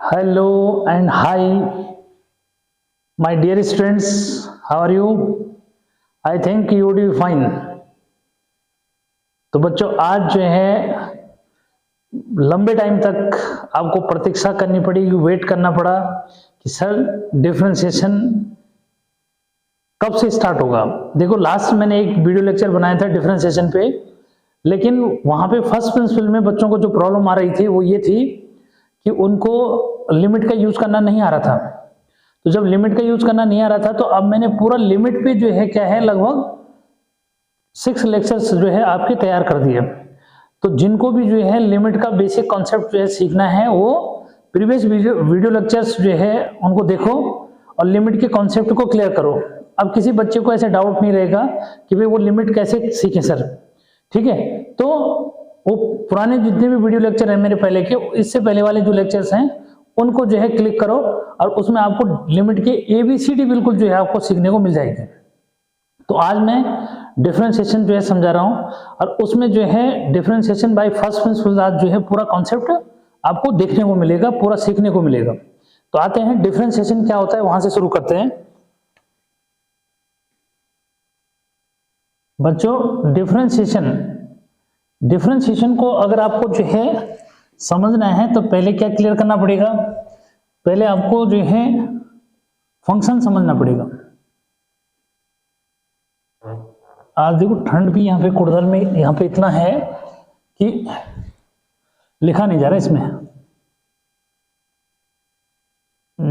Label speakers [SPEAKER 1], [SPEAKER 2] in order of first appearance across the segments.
[SPEAKER 1] Hello and hi, my dear students. How are you? I think you would be fine. तो बच्चों आज जो है लंबे टाइम तक आपको प्रतीक्षा करनी पड़ी, वेट करना पड़ा कि सर डिफरेंशिएशन कब से स्टार्ट होगा। देखो लास्ट मैंने एक वीडियो लेक्चर बनाया था डिफरेंशिएशन पे, लेकिन वहां पे फर्स्ट प्रिंसिपल में बच्चों को जो प्रॉब्लम आ रही थी वो ये थी कि उनको लिमिट का यूज करना नहीं आ रहा था। तो जब लिमिट का यूज करना नहीं आ रहा था तो अब मैंने पूरा लिमिट पे जो है क्या है लगभग 6 लेक्चर्स जो है आपके तैयार कर दिए। तो जिनको भी जो है लिमिट का बेसिक कॉन्सेप्ट जो है सीखना है वो प्रीवियस वीडियो लेक्चर्स जो है उनको देखो और लिमिट के कॉन्सेप्ट को क्लियर करो। अब किसी बच्चे को ऐसे डाउट नहीं रहेगा कि भाई वो लिमिट कैसे सीखे सर, ठीक है। तो वो पुराने जितने भी वीडियो लेक्चर हैं मेरे पहले के, इससे पहले वाले जो लेक्चर्स हैं उनको जो है क्लिक करो और उसमें आपको लिमिट के ABCD बिल्कुल जो है आपको सीखने को मिल जाएगी। तो आज मैं डिफरेंशिएशन जो है समझा रहा हूं और उसमें जो है डिफरेंशिएशन बाय फर्स्ट प्रिंसिपल आज जो है पूरा कॉन्सेप्ट आपको देखने को मिलेगा, पूरा सीखने को मिलेगा। तो आते हैं डिफरेंशिएशन क्या होता है वहां से शुरू करते हैं। बच्चों डिफरेंशिएशन को अगर आपको जो है समझना है तो पहले क्या क्लियर करना पड़ेगा, पहले आपको जो है फंक्शन समझना पड़ेगा। आज देखो ठंड भी यहाँ पे कुड़दल में यहाँ पे इतना है कि लिखा नहीं जा रहा इसमें।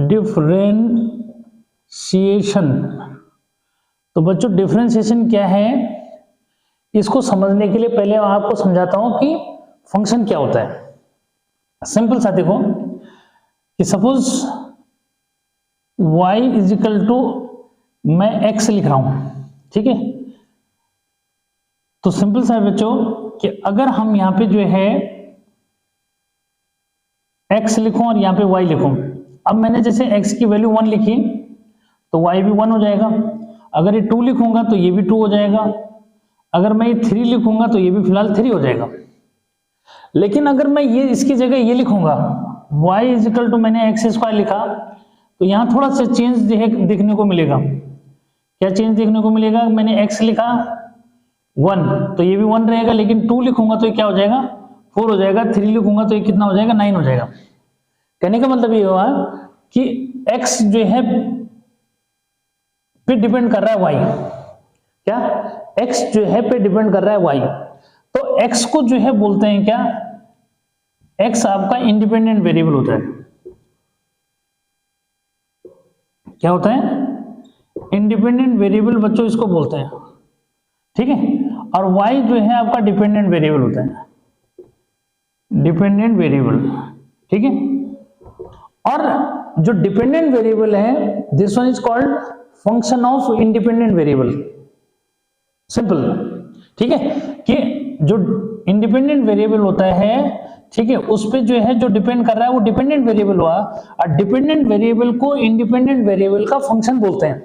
[SPEAKER 1] डिफरेंशिएशन, तो बच्चों डिफरेंशिएशन क्या है इसको समझने के लिए पहले मैं आपको समझाता हूं कि फंक्शन क्या होता है। सिंपल सा देखो कि suppose y is equal to मैं x लिख रहा हूं, ठीक है। तो सिंपल सा है बच्चों कि अगर हम यहां पे जो है x लिखूं और यहां पे y लिखूं, अब मैंने जैसे x की वैल्यू 1 लिखी तो y भी 1 हो जाएगा। अगर ये 2 लिखूंगा तो ये भी 2 हो जाएगा। अगर मैं ये 3 लिखूंगा तो ये भी फिलहाल 3 हो जाएगा। लेकिन अगर मैं ये इसकी जगह ये लिखूंगा y इज इक्वल टू मैंने x स्क्वायर लिखा तो यहां थोड़ा सा चेंज देखने को मिलेगा। क्या चेंज देखने को मिलेगा, मैंने x लिखा 1 तो ये भी 1 रहेगा, लेकिन 2 लिखूंगा तो ये क्या हो जाएगा 4 हो जाएगा। 3 लिखूंगा तो ये कितना हो जाएगा 9 हो जाएगा। कहने का मतलब ये हुआ कि x जो है पे डिपेंड कर रहा है y, क्या x जो है पे डिपेंड कर रहा है y। तो x को जो है बोलते हैं क्या, x आपका इंडिपेंडेंट वेरिएबल होता है। क्या होता है, इंडिपेंडेंट वेरिएबल बच्चों इसको बोलते हैं, ठीक है। और y जो है आपका डिपेंडेंट वेरिएबल होता है, डिपेंडेंट वेरिएबल, ठीक है। और जो डिपेंडेंट वेरिएबल है this one is called function of independent variable, simple, ठीक है। कि जो इंडिपेंडेंट वेरिएबल होता है, ठीक है, उस पे जो है जो डिपेंड कर रहा है वो डिपेंडेंट वेरिएबल हुआ और डिपेंडेंट वेरिएबल को इंडिपेंडेंट वेरिएबल का फंक्शन बोलते हैं,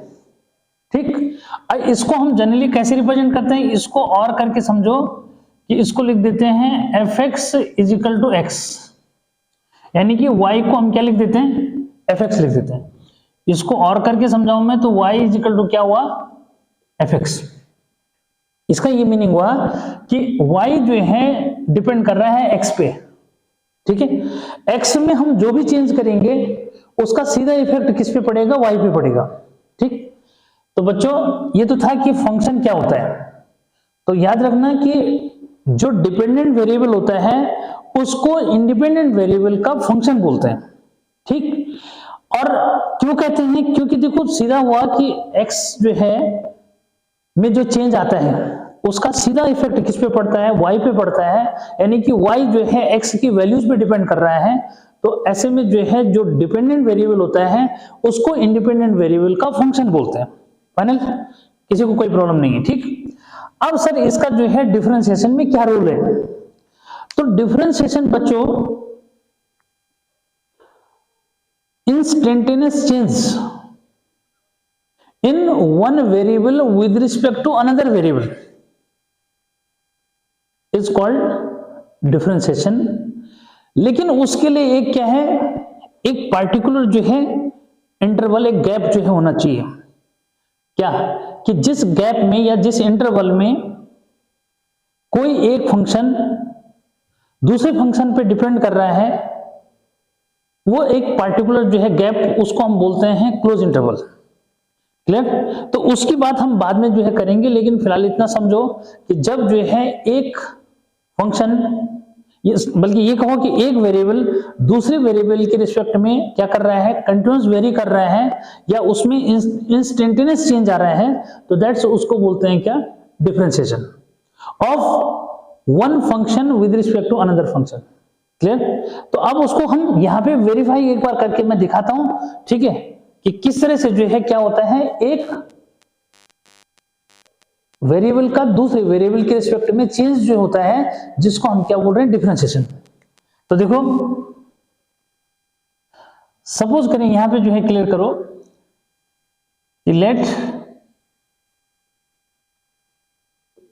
[SPEAKER 1] ठीक। और इसको हम जनरली कैसे रिप्रेजेंट करते हैं, इसको और करके समझो कि इसको लिख देते हैं fx is equal to x, यानी कि y को हम क्या लिख देते हैं fx लिख देते हैं। इसको और करके समझाऊं मैं तो y इज इक्वल टू क्या हुआ fx। इसका ये मीनिंग हुआ कि y जो है डिपेंड कर रहा है x पे, ठीक है। x में हम जो भी चेंज करेंगे उसका सीधा इफेक्ट किस पे पड़ेगा, y पे पड़ेगा, ठीक। तो बच्चों ये तो था कि फंक्शन क्या होता है। तो याद रखना कि जो डिपेंडेंट वेरिएबल होता है उसको इंडिपेंडेंट वेरिएबल का फंक्शन बोलते हैं, ठीक। और क्यों कहते हैं, क्योंकि देखो सीधा हुआ कि x जो है में जो चेंज आता है उसका सीधा इफेक्ट किस पे पड़ता है, y पे पड़ता है, यानी कि y जो है x की वैल्यूज पे डिपेंड कर रहा है। तो ऐसे में जो है जो डिपेंडेंट वेरिएबल होता है उसको इंडिपेंडेंट वेरिएबल का फंक्शन बोलते हैं। फाइनल, किसी को कोई प्रॉब्लम नहीं है, ठीक। अब सर इसका जो है डिफरेंशिएशन में क्या रोल है, तो डिफरेंशिएशन बच्चों instantaneous change in one variable with respect to another variable is called differentiation। लेकिन उसके लिए एक क्या है, एक पार्टिकुलर जो है इंटरवल, एक गैप जो है होना चाहिए, क्या कि जिस गैप में या जिस इंटरवल में कोई एक फंक्शन दूसरे फंक्शन पे डिपेंड कर रहा है, वो एक पार्टिकुलर जो है गैप, उसको हम बोलते हैं क्लोज इंटरवल। क्लियर? तो उसकी बात हम बाद में जो है करेंगे, लेकिन फिलहाल इतना समझो कि जब जो है एक फंक्शन, बल्कि ये कहो कि एक वेरिएबल दूसरे वेरिएबल के रिस्पेक्ट में क्या कर रहा है, कंटिन्यूअस वेरी कर रहा है, या उसमें इंस्टेंटेनियस चेंज आ रहा है, तो दैट्स उसको बोलते हैं क्या, differentiation of one function with respect to another function. Clear? तो अब उसको हम यहाँ पे वेरीफाई एक बार करके मैं दिखाता हूं, ठीक है, कि किस तरह से जो है क्या होता है, एक वेरिएबल का दूसरे वेरिएबल के रिस्पेक्ट में चेंज जो होता है, जिसको हम क्या बोल रहे हैं, डिफरेंशिएशन। तो देखो, सपोज करें यहां पे जो है, क्लियर करो, let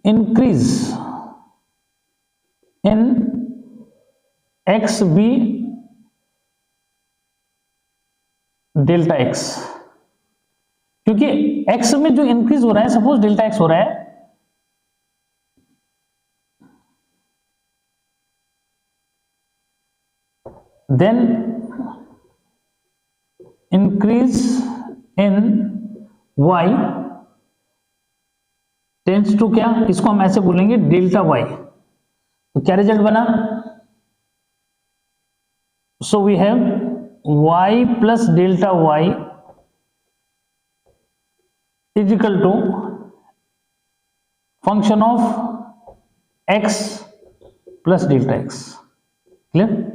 [SPEAKER 1] increase in X be delta X, क्योंकि एक्स में जो इंक्रीज हो रहा है, सपोज डेल्टा एक्स हो रहा है, then increase in Y tends to क्या, इसको हम ऐसे बोलेंगे डेल्टा वाई। तो क्या रिजल्ट बना, so we have y plus delta Y is equal to function of x plus delta X. Clear?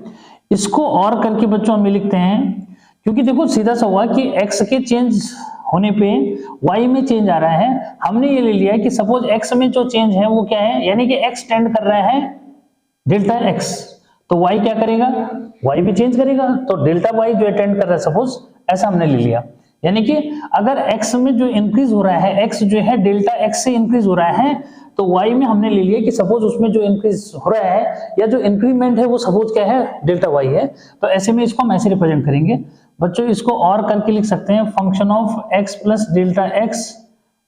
[SPEAKER 1] इसको और करके बच्चों हम लिखते हैं, क्योंकि देखो सीधा सा हुआ कि x के चेंज होने पे y में चेंज आ रहा है। हमने ये ले लिया है कि सपोज x में जो चेंज है वो क्या है, यानी कि x टेंड कर रहा है डेल्टा x, तो y क्या करेगा, y भी चेंज करेगा, तो डेल्टा y जो अटेंड कर रहा है, सपोज ऐसा हमने ले लिया। यानी कि अगर x में जो इंक्रीज हो रहा है, x जो है डेल्टा x से इंक्रीज हो रहा है, तो y में हमने ले लिया कि सपोज उसमें जो इंक्रीज हो रहा है या जो इंक्रीमेंट है वो सपोज क्या है, डेल्टा y है। तो ऐसे में इसको हम ऐसे रिप्रेजेंट करेंगे बच्चों, इसको और करके लिख सकते हैं function of x plus delta X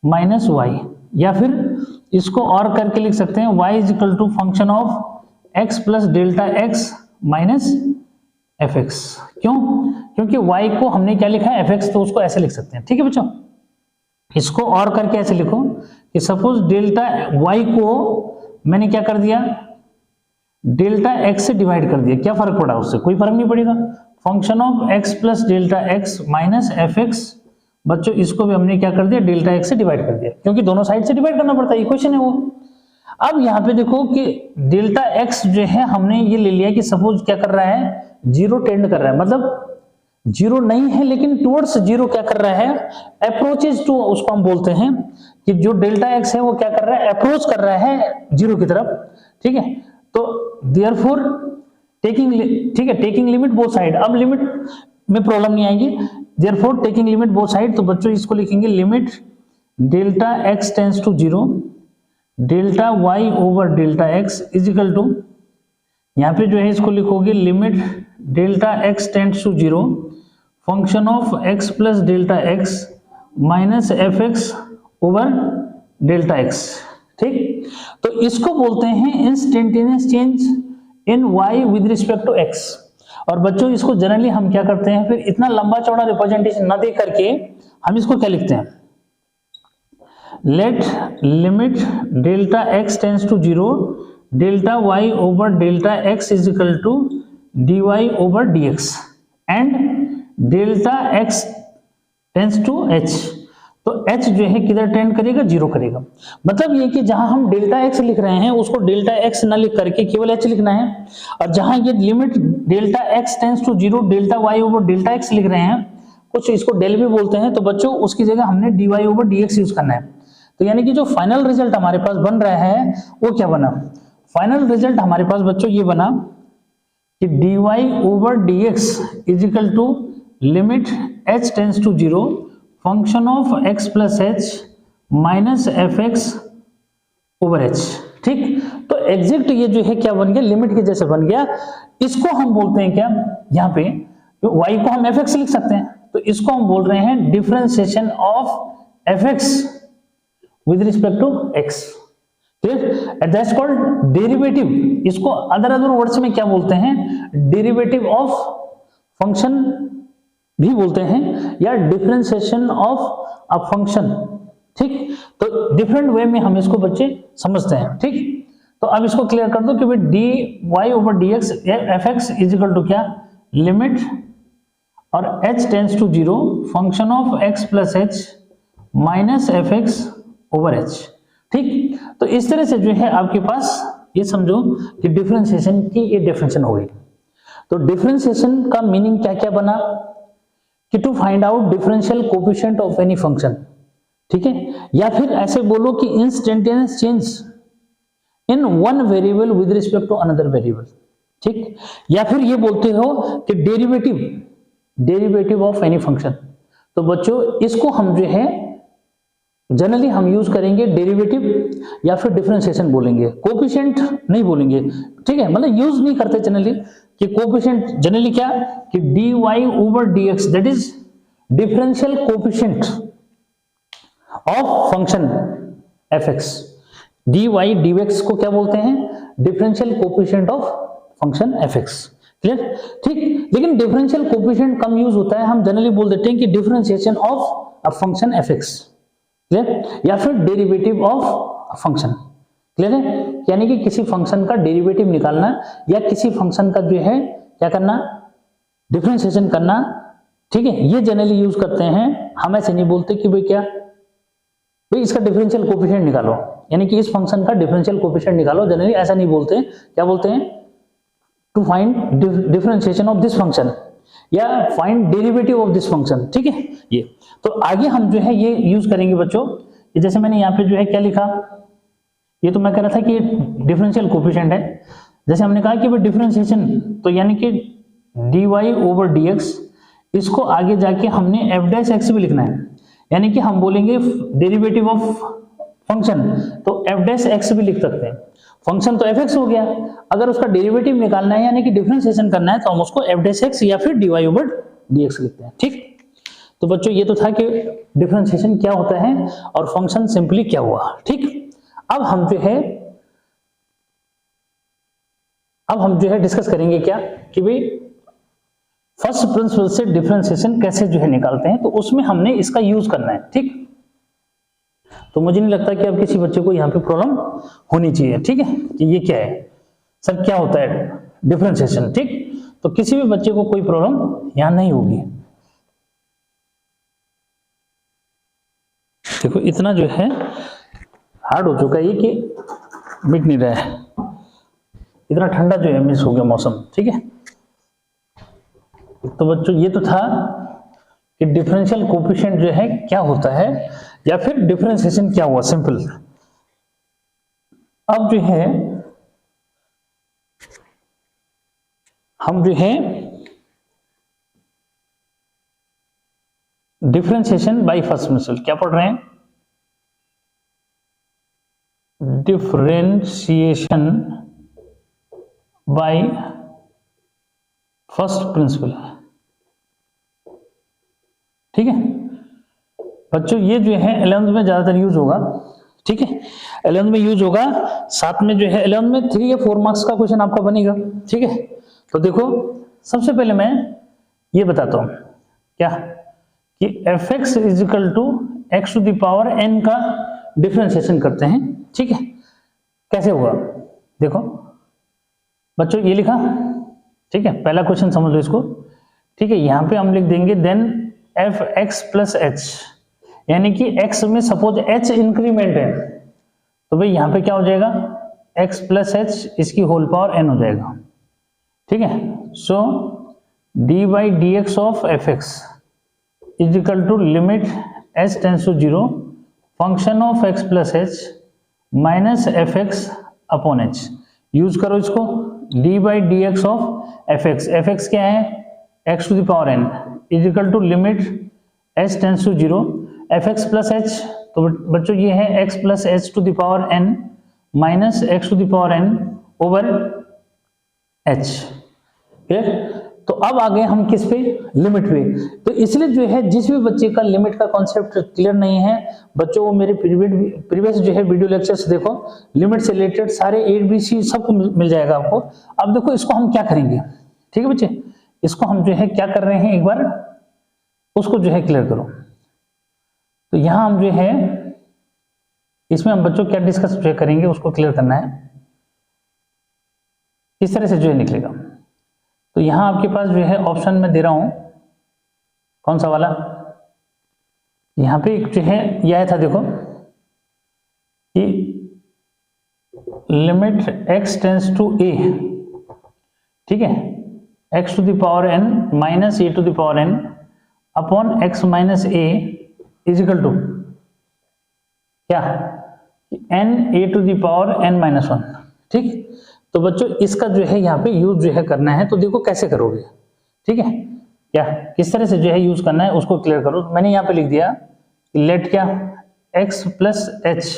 [SPEAKER 1] minus Y, या फिर इसको और करके लिख सकते हैं y is equal to function of x plus delta X minus F X. क्यों? क्योंकि y को हमने क्या लिखा है, fx, तो उसको ऐसे लिख सकते हैं। ठीक है बच्चों, इसको और करके ऐसे लिखो कि सपोज डेल्टा y को मैंने क्या कर दिया, डेल्टा x से डिवाइड कर दिया, क्या फर्क पड़ा उससे, कोई फर्क नहीं पड़ेगा। Function of x plus delta X minus F x, बच्चों इसको भी हमने क्या कर दिया, डेल्टा एक्स से डिवाइड कर दिया, क्योंकि दोनों साइड से डिवाइड करना पड़ता है, इक्वेशन है वो। अब यहाँ पे देखो कि डेल्टा एक्स जो है हमने ये ले लिया कि सपोज क्या कर रहा है, जीरो टेंड कर रहा है, मतलब जीरो नहीं है लेकिन टुवर्ड्स जीरो क्या कर रहा है, अप्रोचेज टू, उसको हम बोलते हैं कि जो डेल्टा एक्स है वो क्या कर रहा है, अप्रोच कर रहा है जीरो की तरफ। ठीक है, तो देयरफॉर टेकिंग, ठीक है, टेकिंग लिमिट बोथ साइड, अब लिमिट में प्रॉब्लम नहीं आएगी, therefore taking limit both side. तो बच्चों इसको लिखेंगे limit delta X tends to zero, delta Y over delta X is equal to, यहाँ पे जो है इसको लिखोगे limit delta X tends to zero, function of x plus delta X minus F x over delta X. ठीक, तो इसको बोलते हैं instantaneous change in y with respect to x। और बच्चों इसको जनरली हम क्या करते हैं, फिर इतना लंबा चौड़ा रिप्रेजेंटेशन ना दे करके हम इसको क्या लिखते हैं, let limit delta x tends to zero, delta y over delta x is equal to dy over dx and delta x tends to h। तो h जो है किधर टेंड करेगा, जीरो करेगा। मतलब ये कि जहां हम डेल्टा x लिख रहे हैं उसको डेल्टा x ना लिख करके केवल h लिखना है, और जहां ये limit delta x tends to zero, delta y over delta x लिख रहे हैं, कुछ इसको डेल भी बोलते हैं, तो बच्चों उसकी जगह हमने dy ओवर dx यूज करना है। तो यानी कि जो फाइनल रिजल्ट हमारे पास बन रहा है वो क्या बना, फाइनल रिजल्ट हमारे पास बच्चों ये बना कि dy over dx is equal to limit h tends to zero, function of x plus h minus F x over h. ठीक, तो एग्जैक्ट ये जो है क्या बन गया, लिमिट के जैसे बन गया। इसको हम बोलते हैं क्या, यहाँ पे y को हम fx लिख सकते हैं, तो इसको हम बोल रहे हैं differentiation of fx with respect to x। Clear? That's called derivative. इसको अदर वर्ड्स में क्या बोलते हैं? डेरिवेटिव ऑफ फंक्शन भी बोलते हैं, या डिफरेंशिएशन ऑफ अ फंक्शन। ठीक, तो डिफरेंट वे में हम इसको बच्चे समझते हैं। ठीक, तो अब इसको क्लियर कर दो कि भाई d y over d x f x is equal to क्या? लिमिट और h tends to 0 function of x plus h minus F x over h. ठीक, तो इस तरह से जो है आपके पास ये समझो कि डिफरेंशिएशन की ये डेफिनेशन हो गई। तो डिफरेंशिएशन का मीनिंग क्या क्या बना कि to find out differential coefficient of any function. ठीक है, या फिर ऐसे बोलो कि instantaneous change in one variable with respect to another variable. ठीक, या फिर ये बोलते हो कि डेरिवेटिव ऑफ एनी फंक्शन। तो बच्चों इसको हम जो है जनरली हम यूज करेंगे डेरिवेटिव या फिर डिफरेंशिएशन बोलेंगे, कोएफिशिएंट नहीं बोलेंगे। ठीक है, मतलब यूज नहीं करते जनरली कि कोएफिशिएंट। जनरली क्या कि dy over dx that is differential coefficient of function fx। dy dx को क्या बोलते हैं? Differential coefficient of function fx। Clear? ठीक, लेकिन डिफरेंशियल कोएफिशिएंट कम यूज होता है, हम जनरली बोल देते हैं कि differentiation of a function fx। Clear? या फिर derivative of a function. Clear है? यानी कि किसी फंक्शन का डेरिवेटिव निकालना या किसी फंक्शन का जो है क्या करना? डिफरेंशिएशन करना। ठीक है, ये जनरली यूज करते हैं। हम ऐसे नहीं बोलते कि भाई क्या भाई इसका डिफरेंशियल कोएफिशिएंट निकालो, यानी कि इस फंक्शन का डिफरेंशियल कोएफिशिएंट निकालो। जनरली ऐसा नहीं बोलते। क्या बोलते हैं? To find differentiation of this function या find derivative of this function. ठीक है, ये तो आगे हम जो है ये यूज करेंगे बच्चों। जैसे मैंने यहाँ पे जो है क्या लिखा, ये तो मैं कह रहा था कि डिफरेंशियल कोएफिशिएंट है। जैसे हमने कहा कि भाई डिफरेंशिएशन, तो यानी कि dy ओवर dx, इसको आगे जाके हमने f डैश x भी लिखना है, यानी कि हम बोलेंगे डेरिवेटिव ऑफ फंक्शन, तो f डैश x भी लिख सकते हैं। फंक्शन तो fx हो गया, अगर उसका डेरिवेटिव निकालना है यानी कि डिफरेंशिएशन करना है तो हम उसको f डैश x या फिर dy ओवर dx लिखते हैं। ठीक, तो बच्चों ये तो था कि डिफरेंशिएशन क्या होता है और फंक्शन सिंपली क्या हुआ। ठीक, अब हम जो है डिस्कस करेंगे क्या कि भाई फर्स्ट प्रिंसिपल से डिफरेंशिएशन कैसे जो है निकालते हैं, तो उसमें हमने इसका यूज करना है। ठीक, तो मुझे नहीं लगता कि अब किसी बच्चे को यहाँ पे प्रॉब्लम होनी चाहिए। ठीक है, कि ये क्या है सर, क्या होता है डिफरेंशिएशन। ठीक, तो किसी भी बच्चे को कोई प्रॉब्लम यहाँ नहीं होगी। देखो इतना जो है हार्ड हो चुका है ये कि मिट नहीं रहा है, इतना ठंडा जो है मिस हो गया मौसम। ठीक है, तो बच्चों ये तो था कि डिफरेंशियल कोएफिशिएंट जो है क्या होता है या फिर डिफरेंशिएशन क्या हुआ, सिंपल। अब जो है हम जो है डिफरेंशिएशन बाय फर्स्ट प्रिंसिपल क्या पढ़ रहे हैं? Differentiation by first principle. ठीक है बच्चों, ये जो है 11th में ज्यादातर यूज होगा। ठीक है, 11th में यूज होगा, साथ में जो है 11th में 3 या 4 मार्क्स का क्वेश्चन आपका बनेगा। ठीक है, तो देखो सबसे पहले मैं ये बताता हूं क्या कि fx is equal to x to the power n का डिफरेंशिएशन करते हैं। ठीक है, कैसे हुआ देखो बच्चों, ये लिखा। ठीक है, पहला क्वेश्चन समझ लो इसको। ठीक है, यहां पे हम लिख देंगे देन fx प्लस h, यानी कि x में सपोज h इंक्रीमेंट है, तो भाई यहां पे क्या हो जाएगा x प्लस h इसकी होल पावर n हो जाएगा। ठीक है, so dy dx of fx is equal to limit h tends to 0 function of x plus h minus F x upon h. Use करो इसको, d by d x of f x क्या है x to the power n is equal to limit h tends to 0 f x plus h, तो बच्चों ये है x plus h to the power n minus x to the power n over h। Clear? तो अब आ गए हम किस पे, लिमिट पे। तो इसलिए जो है जिस भी बच्चे का लिमिट का कॉन्सेप्ट क्लियर नहीं है, बच्चों को मेरे प्रीवियस जो है वीडियो लेक्चर्स देखो, लिमिट से रिलेटेड सारे ABC सब मिल जाएगा आपको। अब देखो इसको हम क्या करेंगे, ठीक है बच्चे, इसको हम जो है क्या कर रहे हैं, एक बार उसको जो है क्लियर करो। तो यहां हम जो है इसमें हम बच्चों क्या डिस्कस जो करेंगे उसको क्लियर करना है, इस तरह से जो है निकलेगा। तो यहां आपके पास जो है ऑप्शन में दे रहा हूं, कौन सा वाला, यहां पे जो है ये आया था देखो कि limit x tends to a, ठीक है, x to the power n minus a to the power n upon x minus a is equal to क्या, n a to the power n minus 1, ठीक। तो बच्चों इसका जो है यहाँ पे यूज जो है करना है, तो देखो कैसे करोगे, ठीक है, क्या किस तरह से जो है यूज करना है उसको क्लियर करो। तो मैंने यहाँ पे लिख दिया लेट क्या x प्लस h,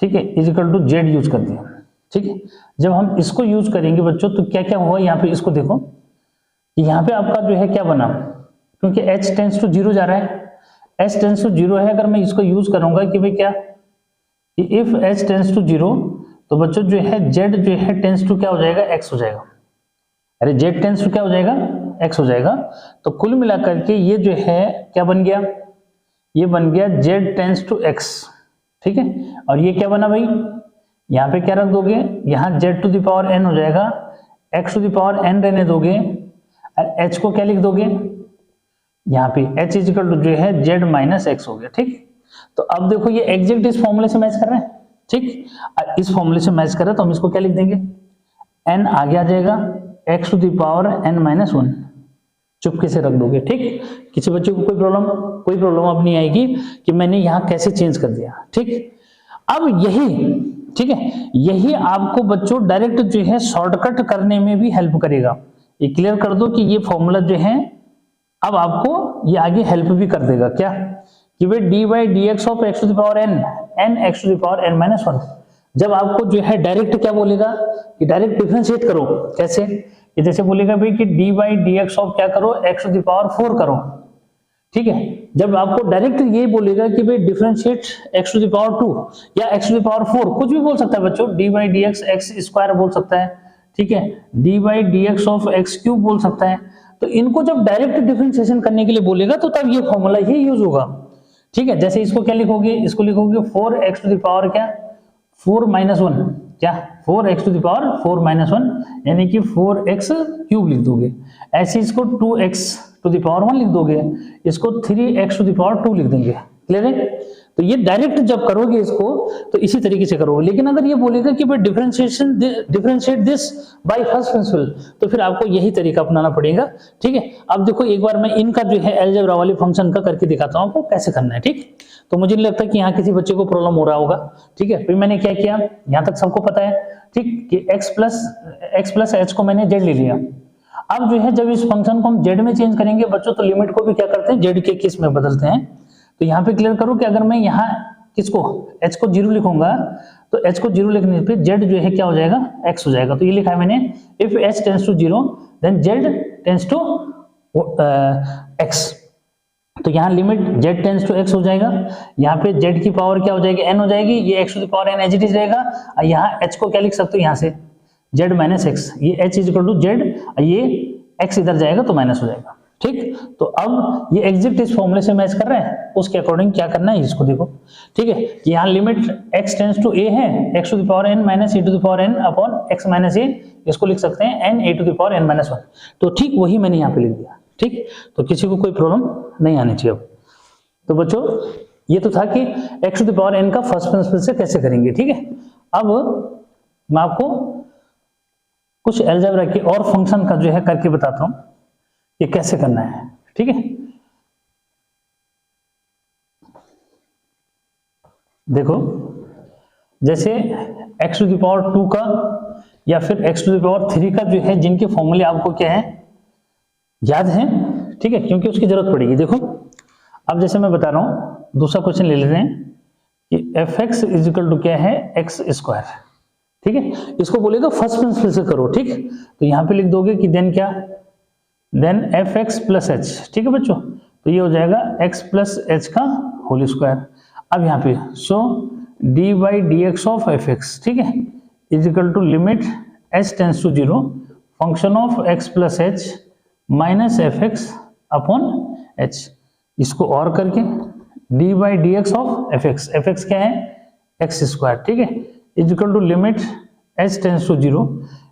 [SPEAKER 1] ठीक है, is equal to z use कर दिया, ठीक है। जब हम इसको यूज करेंगे बच्चों तो क्या क्या हुआ, यहाँ पे इसको देखो, यहाँ पे आपका जो है क्या बना, क्योंकि h टेंस टू 0 जा रहा है, h टेंस टू 0 है, अगर मैं इसको यूज करूंगा कि भाई क्या, इफ h टेंस टू 0, तो बच्चों जो है z जो है टेंस टू क्या हो जाएगा, x हो जाएगा, अरे z टेंस टू क्या हो जाएगा, x हो जाएगा। तो कुल मिलाकर के ये जो है क्या बन गया, ये बन गया z टेंस टू x, ठीक है। और ये क्या बना भाई, यहाँ पे क्या रख दोगे, यहाँ z to the power n हो जाएगा, x to the power n रहने दोगे, और h को क्या लिख दोगे, यहाँ पे h इज इक्वल टू जो है z माइनस x हो गया, ठीक। तो अब देखो ये एग्जैक्ट इस फॉर्मूले से मैच कर रहे हैं, ठीक, इस फॉर्मूले से मैच कर रहा है, तो हम इसको क्या लिख देंगे, n आगे आ जाएगा, x to the power n minus 1 चुपके से रख दोगे, ठीक। किसी बच्चे को कोई प्रॉब्लम अब नहीं आएगी कि मैंने यहाँ कैसे चेंज कर दिया, ठीक। अब यही, ठीक है, यही आपको बच्चों डायरेक्ट जो है शॉर्टकट करने में भी हेल्प करेगा। ये क्लियर कर दो कि ये फॉर्मूला जो है अब आपको ये आगे हेल्प भी कर देगा, क्या कि भाई d by d x of x to the power n x to the power n minus 1, जब आपको जो है डायरेक्ट क्या बोलेगा कि डायरेक्ट डिफरेंशिएट करो, कैसे, कि जैसे बोलेगा भाई कि D by d x of क्या करो, एक्स टू द पावर 4 करो, ठीक है। जब आपको डायरेक्ट ये बोलेगा कि भाई differentiate x to the power 2 या एक्स टू द पावर 4, कुछ भी बोल सकता है बच्चों, D by d x x square बोल सकता है, ठीक है, D by d x of x cube बोल सकता है। तो इनको जब डायरेक्ट डिफरेंशिएशन करने के लिए बोलेगा तो तब ये फॉर्मूला ही यूज होगा, ठीक है। जैसे इसको क्या लिखोगे, इसको लिखोगे 4x टू द पावर क्या 4 माइनस 1, क्या 4x to the power 4 minus 1, यानी कि 4x क्यूब लिख दोगे। ऐसे इसको 2x टू द पावर 1 लिख दोगे, इसको 3x टू द पावर 2 लिख देंगे, क्लियर है। तो ये डायरेक्ट जब करोगे इसको तो इसी तरीके से करोगे। लेकिन अगर ये बोलेगा कि भाई differentiate this by first principle, तो फिर आपको यही तरीका अपनाना पड़ेगा, ठीक है। अब देखो एक बार मैं इनका जो है अलजेब्रा वाले फंक्शन का करके दिखाता हूं आपको कैसे करना है, ठीक। तो मुझे नहीं लगता कि यहाँ किसी बच्चे को प्रॉब्लम हो रहा होगा, ठीक है। फिर मैंने क्या किया, यहाँ तक सबको पता है, ठीक, कि x प्लस h को मैंने z ले लिया। अब जो है जब इस फंक्शन को हम z में चेंज करेंगे बच्चों, तो लिमिट को भी क्या करते हैं, z के किस में बदलते हैं। तो यहाँ पे क्लियर करो कि अगर मैं यहाँ किसको h को 0 लिखूंगा, तो h को 0 लिखने पे z जो है क्या हो जाएगा, x हो जाएगा। तो ये लिखा है मैंने, if h tends to 0 then z tends to x। तो यहाँ limit z tends to x हो जाएगा, यहाँ पे z की पावर क्या हो जाएगी, n हो जाएगी, ये x to the power n as it is रहेगा। और यहाँ h को क्या लिख सकते हो, यहाँ से z माइनस x, ये h is equal to z, ये x इधर जाएगा तो माइनस हो जाएगा, ठीक। तो अब ये एग्जैक्ट इस फॉर्मूले से मैच कर रहे हैं, उसके अकॉर्डिंग क्या करना है इसको देखो, ठीक है। कि यहाँ limit x tends to a है, x to the power n minus a to the power n upon x minus a, इसको लिख सकते हैं n a to the power n minus 1। तो ठीक वही मैंने यहाँ पे लिख दिया, ठीक। तो किसी को कोई प्रॉब्लम नहीं आनी चाहिए। अब तो बच्चों ये तो था कि x to the power n का फर्स्ट प्रिंसिपल से कैसे करेंगे, ठीक है। अब मैं आपको कुछ अलजेब्रा के और फंक्शन का जो है करके बताता हूं ये कैसे करना है, ठीक है। देखो जैसे x टू द पावर 2 का या फिर x टू द पावर 3 का जो है, जिनके फॉर्मूले आपको क्या है याद है, ठीक है, क्योंकि उसकी जरूरत पड़ेगी। देखो अब जैसे मैं बता रहा हूं, दूसरा क्वेश्चन ले लेते हैं कि fx इज इक्वल टू क्या है, x स्क्वायर, ठीक है। इसको बोलेगा फर्स्ट प्रिंसिपल से करो, ठीक। तो यहाँ पे लिख दोगे कि देन क्या then f x plus h, ठीक है बच्चों, तो ये हो जाएगा एक्स प्लस एच का होल स्क्वायर। अब यहाँ पे so d by d x of f x, ठीक है, is equal to limit h tends to zero function of x plus h minus F x upon h, इसको और करके d by d x of f x क्या है x square, ठीक है, is equal to limit h tends to zero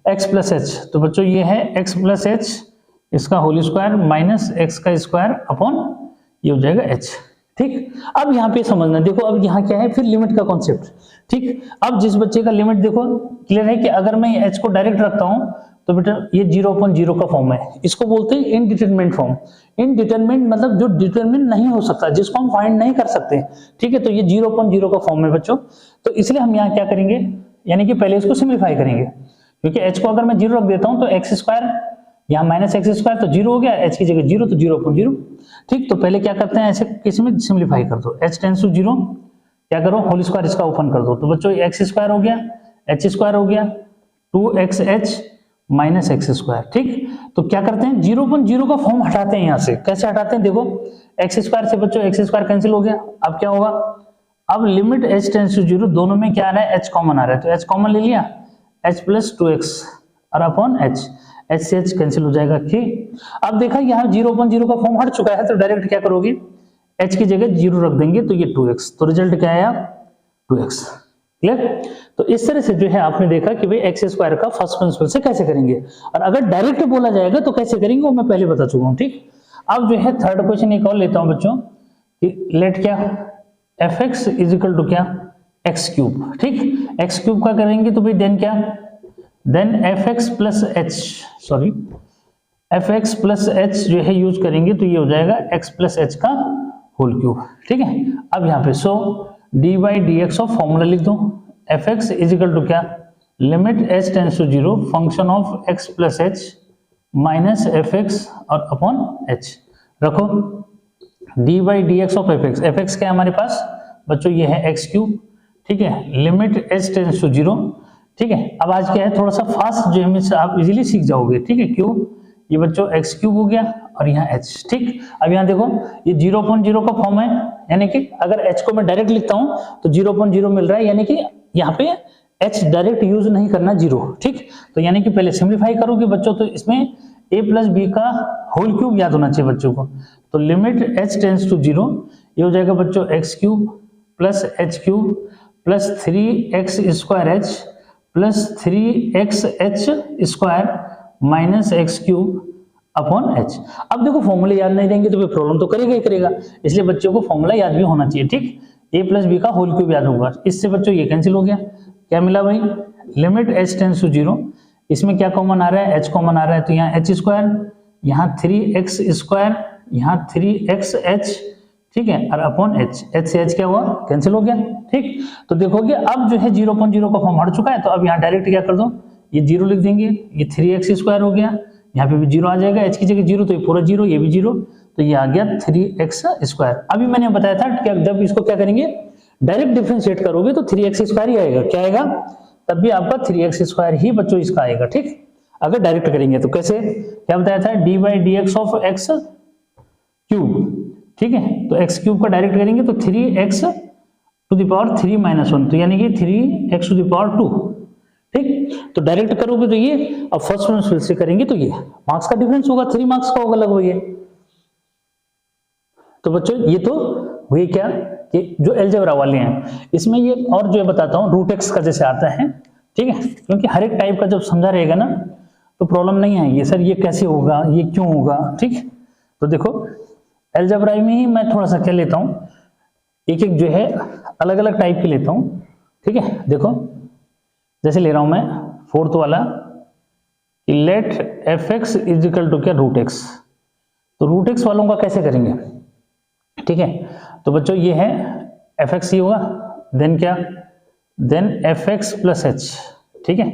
[SPEAKER 1] x plus h, तो बच्चों ये है एक्स प्लस एच इसका होल स्क्वायर माइनस एक्स का स्क्वायर अपॉन ये हो जाएगा एच, ठीक। अब यहाँ पे समझना, देखो अब यहाँ क्या है फिर लिमिट का कॉन्सेप्ट, ठीक। अब जिस बच्चे का लिमिट देखो क्लियर है कि अगर मैं एच को डायरेक्ट रखता हूँ तो बेटा ये 0/0 का फॉर्म है, इसको बोलते हैं इनडिटरमिनेट फॉर्म। इनडिटरमिनेट मतलब जो डिटरमिन नहीं हो सकता, जिसको हम फाइंड नहीं कर सकते, ठीक है, तो ये 0/0 का फॉर्म है बच्चों। तो इसलिए हम यहाँ क्या करेंगे, यानी कि पहले इसको सिंप्लीफाई करेंगे, क्योंकि एच को अगर मैं 0 रख देता हूँ तो एक्स स्क्वायर यहाँ माइनस एक्स स्क्वायर तो 0 हो गया, एच की जगह 0 तो 0/0, ठीक। तो पहले क्या करते हैं, ऐसे किसी में सिंप्लीफाई कर दो, एच टेंस टू 0 क्या करो होल स्क्वायर इसका ओपन कर दो, तो बच्चों एक्स स्क्वायर हो गया, एच स्क्वायर हो गया, 2xh माइनस एक्स स्क्वायर, ठीक। तो क्या करते हैं 0/0 का फॉर्म हटाते हैं, यहाँ से कैसे हटाते हैं, देखो एक्स स्क्वायर से बच्चों एक्स स्क्वायर कैंसिल हो गया, अब क्या होगा, अब लिमिट h टेंस टू 0, दोनों में क्या आ रहा है h कॉमन आ रहा है, तो h कॉमन ले लिया, h प्लस 2x और अपॉन h से h कैंसिल हो जाएगा, ठीक। अब देखा यहाँ 0/0 का फॉर्म हट चुका है, तो डायरेक्ट क्या करोगे h की जगह 0 रख देंगे, तो ये 2x, तो रिजल्ट क्या आया 2x, क्लियर। तो इस तरह से जो है आपने देखा कि भाई एक्स स्क्वायर का फर्स्ट प्रिंसिपल से कैसे करेंगे, और अगर डायरेक्ट बोला जाएगा तो कैसे करेंगे वो मैं पहले बता चुका हूँ, ठीक। अब जो है थर्ड क्वेश्चन एक और लेता हूं बच्चों कि लेट क्या f x is equal to क्या एक्स क्यूब, ठीक। एक्स क्यूब का करेंगे तो भाई देन क्या, then f x plus h, sorry f x plus h जो है यूज करेंगे तो ये हो जाएगा एक्स प्लस एच का होल क्यूब, ठीक है। अब यहाँ पे so d by d x of formula लिख दो, f x is equal to क्या limit h tends to 0 function of x plus h minus F x और अपॉन एच, रखो D by d x of f x क्या है हमारे पास बच्चों, ये है एक्स क्यूब, ठीक है, लिमिट एच टेंस टू 0, ठीक है। अब आज क्या है थोड़ा सा फास्ट जो है आप इजीली सीख जाओगे, ठीक है, क्यूब ये बच्चों एक्स क्यूब हो गया और यहाँ h, ठीक। अब यहाँ देखो ये 0/0 का फॉर्म है, यानी कि अगर h को मैं डायरेक्ट लिखता हूँ तो 0/0 मिल रहा है, यानी कि यहाँ पे h डायरेक्ट यूज नहीं करना 0, ठीक। तो यानी कि पहले सिंप्लीफाई करोगे बच्चों तो इसमें a प्लस बी का होल क्यूब याद होना चाहिए बच्चों को, तो लिमिट h टेंस टू 0 ये हो जाएगा बच्चों x cube plus H cube plus 3x square h plus 3xh square minus x cube upon h। अब देखो फॉर्मूले याद नहीं रहेंगे तो प्रॉब्लम तो करेगा ही करेगा, इसलिए बच्चों को फॉर्मूला याद भी होना चाहिए, ठीक। a प्लस बी का होल क्यूब याद होगा, इससे बच्चों ये कैंसिल हो गया, क्या मिला भाई लिमिट h टेंस टू 0, इसमें क्या कॉमन आ रहा है h कॉमन आ रहा है, तो यहाँ h स्क्वायर, यहाँ 3x स्क्वायर, यहाँ 3xh, ठीक है, और अपॉन h से h क्या हुआ कैंसिल हो गया, ठीक। तो देखोगे अब जो है 0/0 का फॉर्म हट चुका है, तो अब यहाँ डायरेक्ट क्या कर दो ये 0 लिख देंगे, ये 3x स्क्वायर हो गया, यहाँ पे भी 0 आ जाएगा, h की जगह 0 तो ये पूरा 0, ये भी 0, तो ये आ गया 3x स्क्वायर। अभी मैंने बताया था कि जब इसको क्या करेंगे डायरेक्ट डिफरेंशिएट करोगे तो 3x स्क्वायर ही आएगा, क्या आएगा तब भी आपका 3x स्क्वायर ही बच्चों इसका आएगा, ठीक। अगर डायरेक्ट करेंगे तो कैसे, क्या बताया था D by d x of x cube, ठीक है, तो एक्स क्यूब का डायरेक्ट करेंगे तो 3x to the power 3 minus 1, तो यानी कि 3x टू द पावर 2, ठीक। तो डायरेक्ट करोगे तो ये, अब फर्स्ट प्रिंसिपल से करेंगे तो ये मार्क्स का डिफरेंस होगा, 3 मार्क्स का होगा लगभग ये। तो बच्चों ये तो हुई क्या कि जो अलजेब्रा वाले हैं, इसमें ये और जो बताता हूँ रूट एक्स का जैसे आता है, ठीक है, क्योंकि हर एक टाइप का जब समझा रहेगा ना तो प्रॉब्लम नहीं आएगी, सर ये कैसे होगा ये क्यों होगा, ठीक। तो देखो अलजेब्रा में ही मैं थोड़ा सा क्या लेता हूँ, एक एक जो है अलग अलग टाइप के लेता हूँ, ठीक है। देखो जैसे ले रहा हूं मैं फोर्थ वाला, let f x is equal to क्या रूट एक्स, तो रूट एक्स वालों का कैसे करेंगे, ठीक है। तो बच्चों ये है एफ एक्स ही होगा, देन क्या, then f x plus h, ठीक है,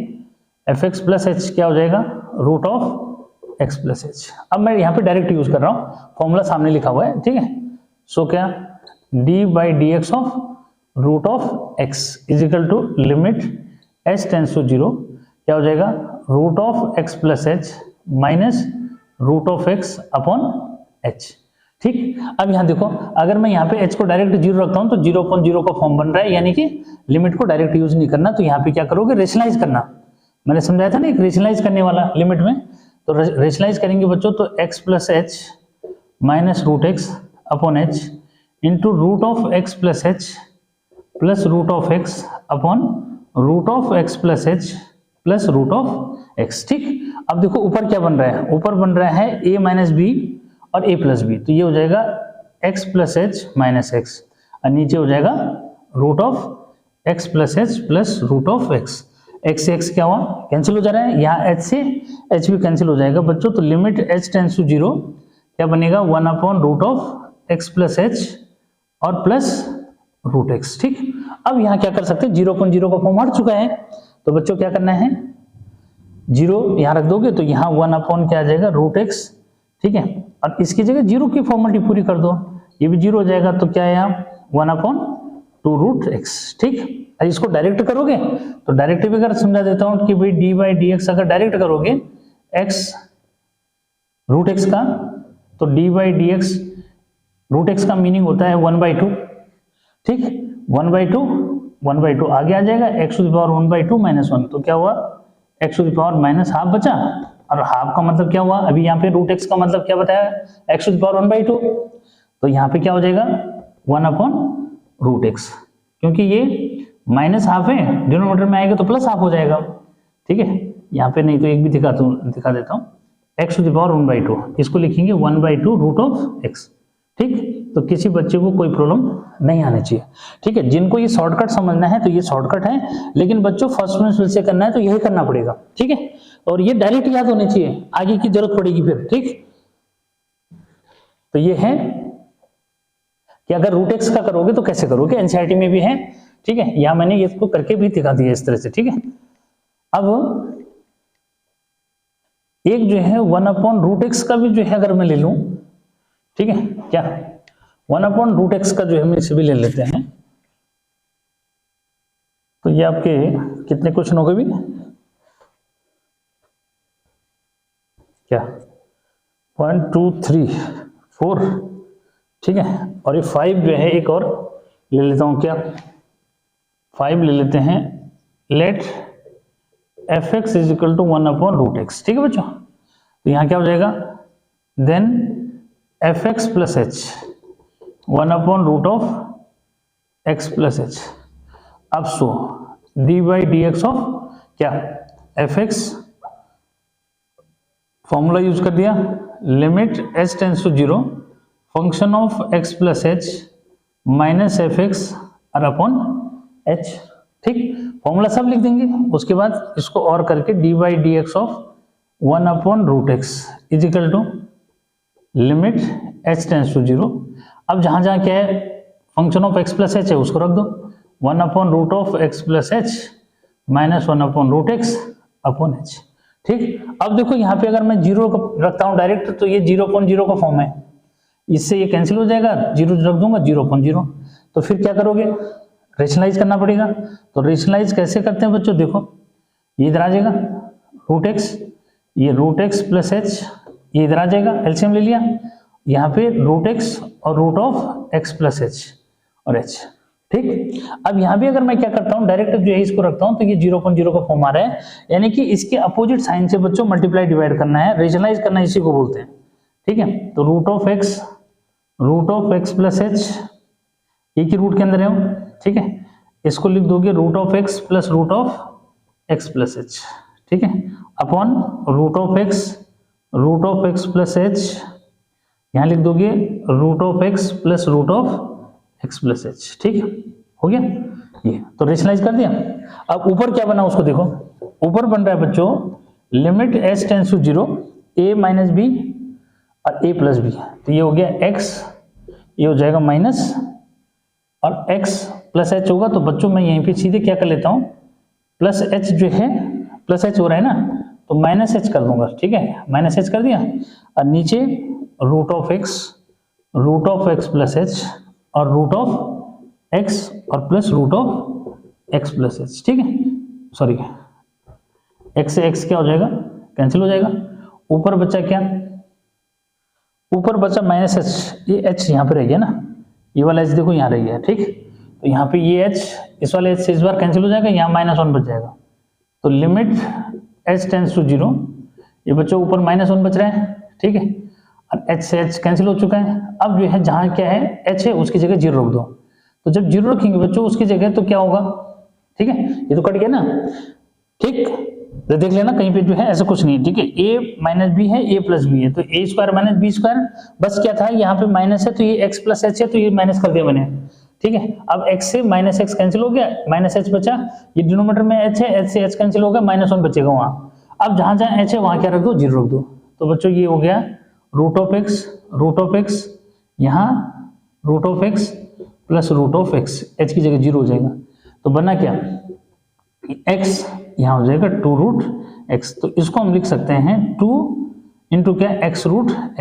[SPEAKER 1] एफ एक्स प्लस एच क्या हो जाएगा root of x plus h. अब मैं यहाँ पे डायरेक्ट यूज कर रहा हूँ, फॉर्मूला सामने लिखा हुआ है, ठीक है। सो क्या d by d x of root of x is equal to limit h tends to 0 क्या हो जाएगा root of x plus h minus root of x upon h. ठीक, अब यहाँ देखो, अगर मैं यहाँ पे h को डायरेक्ट 0 रखता हूँ तो 0.0 का फॉर्म बन रहा है, यानी कि लिमिट को डायरेक्ट यूज नहीं करना। तो यहाँ पे क्या करोगे, रेशनलाइज करना। मैंने समझाया था ना एक रेशनलाइज करने वाला लिमिट में, तो रेशनलाइज करेंगे बच्चों तो x plus h minus root x upon h into root of x plus h plus root of x upon root of x plus h plus root of x. ठीक, अब देखो ऊपर क्या बन रहा है, ऊपर बन रहा है a माइनस बी और a प्लस बी, तो ये हो जाएगा x plus h minus x, और नीचे हो जाएगा root of x plus h plus root of x. X से एक्स क्या हुआ, कैंसिल हो जा रहा है, यहाँ h से h भी कैंसिल हो जाएगा बच्चों। तो लिमिट h टेंड्स टू 0 क्या बनेगा, 1 upon root of x plus h और प्लस रूट एक्स। ठीक, अब यहाँ क्या कर सकते हैं, 0.0 का फॉर्म हट चुका है, तो बच्चों क्या करना है, 0 यहाँ रख दोगे तो यहाँ 1 अपॉन क्या आ जाएगा, रूट एक्स। ठीक है, और इसकी जगह 0 की फॉर्मेलिटी पूरी कर दो, ये भी 0 हो जाएगा, तो क्या है यहाँ 1 अपॉन 2 रूट एक्स। ठीक, इसको डायरेक्ट करोगे तो डायरेक्ट भी अगर समझा देता हूँ कि भाई डी बाई डी एक्स अगर डायरेक्ट करोगे एक्स रूट एक्स का, तो d by d x root x का मीनिंग होता है 1/2। ठीक, 1/2 आगे आ जाएगा x to the power 1/2 minus 1, तो क्या हुआ x to the power minus half बचा, और हाफ का मतलब क्या हुआ, अभी यहाँ पे रूट एक्स का मतलब क्या बताया, x टू द पावर 1/2, तो यहाँ पे क्या हो जाएगा 1 अपॉन रूट एक्स, क्योंकि ये माइनस हाफ है, डिनोमिनेटर में आएगा तो प्लस हाफ हो जाएगा। ठीक है, यहाँ पे नहीं तो एक भी दिखा देता हूँ, x टू द पावर 1/2, इसको लिखेंगे 1/2 रूट ऑफ x। ठीक, तो किसी बच्चे को कोई प्रॉब्लम नहीं आनी चाहिए। ठीक है, जिनको ये शॉर्टकट समझना है तो ये शॉर्टकट है, लेकिन बच्चों फर्स्ट प्रिंसिपल से करना है तो यही करना पड़ेगा। ठीक है, और ये डायरेक्ट याद होनी चाहिए, आगे की जरूरत पड़ेगी फिर। ठीक, तो ये है कि अगर रूट एक्स का करोगे तो कैसे करोगे, एनसीईआरटी में भी है। ठीक है, या मैंने इसको करके भी दिखा दिया इस तरह से। ठीक है, अब एक जो है 1 अपॉन रूट एक्स का भी जो है अगर मैं ले लूं, ठीक है, क्या 1 अपॉन रूट एक्स का जो है हम इसे भी ले लेते हैं, तो ये आपके कितने क्वेश्चन हो गए भी, क्या 1 2 3 4। ठीक है, और ये 5 जो है एक और ले लेता हूं, क्या 5 ले लेते हैं, let f x is equal to 1 upon root x. ठीक है बच्चों, तो यहाँ क्या हो जाएगा, then f x plus h 1 upon root of x plus h. अब so d by d x of क्या एफ एक्स, फॉर्मूला यूज कर दिया, limit h tends to 0 function of x plus h minus F x और upon h. ठीक, formula सब लिख देंगे, उसके बाद इसको और करके d by d x of 1 upon root x is equal to limit h tends to 0। अब जहां जहां क्या है function of x plus h है उसको रख दो, 1 upon root of x plus h minus 1 upon root x upon h. ठीक, अब देखो यहाँ पे अगर मैं 0 रखता हूँ डायरेक्ट तो ये 0.0 का फॉर्म है, इससे ये कैंसिल हो जाएगा, 0 रख दूंगा 0.0, तो फिर क्या करोगे, रेशनलाइज करना पड़ेगा। तो रेशनलाइज कैसे करते हैं बच्चों, देखो ये इधर आ जाएगा रूट एक्स, ये रूट एक्स प्लस एच, ये इधर आ जाएगा, एलसीएम ले लिया, यहाँ पे रूट एक्स और root of x plus h और एच। ठीक, अब यहाँ भी अगर मैं क्या करता हूँ डायरेक्ट जो है इसको रखता हूँ तो ये 0.0 का फॉर्म आ रहा है, यानी कि इसके अपोजिट साइन से बच्चों मल्टीप्लाई डिवाइड करना है, रेशनलाइज करना इसी को बोलते हैं। ठीक है, तो root of x plus h एक ही रूट के अंदर है। ठीक है, इसको लिख दोगे root of x plus root of x plus h. ठीक है, upon root of x plus h, यहां लिख दोगे root of x plus root of x plus h. ठीक, हो गया ये, तो रेशनलाइज कर दिया। अब ऊपर क्या बना उसको देखो, ऊपर बन रहा है बच्चों limit h tends to 0 a minus b और ए प्लस बी, तो ये हो गया एक्स, ये हो जाएगा माइनस, और x प्लस एच होगा, तो बच्चों मैं यहीं पे सीधे क्या कर लेता हूँ, प्लस एच जो है प्लस एच हो रहा है ना, तो माइनस एच कर दूंगा। ठीक है, माइनस एच कर दिया, और नीचे root of x plus h और रूट ऑफ एक्स और plus root of x plus h. ठीक है, सॉरी एक्स से एक्स क्या हो जाएगा, कैंसिल हो जाएगा, ऊपर बच्चा क्या ऊपर बचा माइनस एच, ये एच यहाँ पे रह गया ना, ये वाला एच देखो यहाँ रह गया, ठीक। तो यहाँ पे ये एच इस वाले एच से इस बार कैंसिल हो जाएगा, यहाँ -1 बच जाएगा। तो लिमिट एच टेंड्स टू 0, ये बच्चों ऊपर -1 बच रहा है, ठीक है। और एच से एच कैंसिल हो चुका है। अब जो है जहाँ क्या है एच है उसकी जगह 0 रख दो। तो जब 0 रखेंगे बच्चों उसकी जगह तो क्या होगा, ठीक है, ये तो कट गया ना, ठीक। तो देख लेना कहीं पे जो है ऐसा कुछ नहीं है, ठीक है। a माइनस बी है, a प्लस बी है, तो a square minus b square, बस क्या था यहाँ पे माइनस है तो ये x प्लस एच है तो ये माइनस कर दिया मैंने, ठीक है। अब x से माइनस एक्स कैंसिल हो गया, माइनस एच बचा, ये डिनोमिनेटर में h है, h से h कैंसिल हो गया, -1 बचेगा वहां। अब जहां जहां h है वहां क्या रख दो, 0 रख दो। तो बच्चों ये हो गया रूट ऑफ x, यहाँ root of x plus root of x, h की जगह 0 हो जाएगा। तो बना क्या, x यहाँ हो जाएगा 2 रूट x। तो इसको हम लिख सकते हैं 2 इंटू क्या, x रूट x।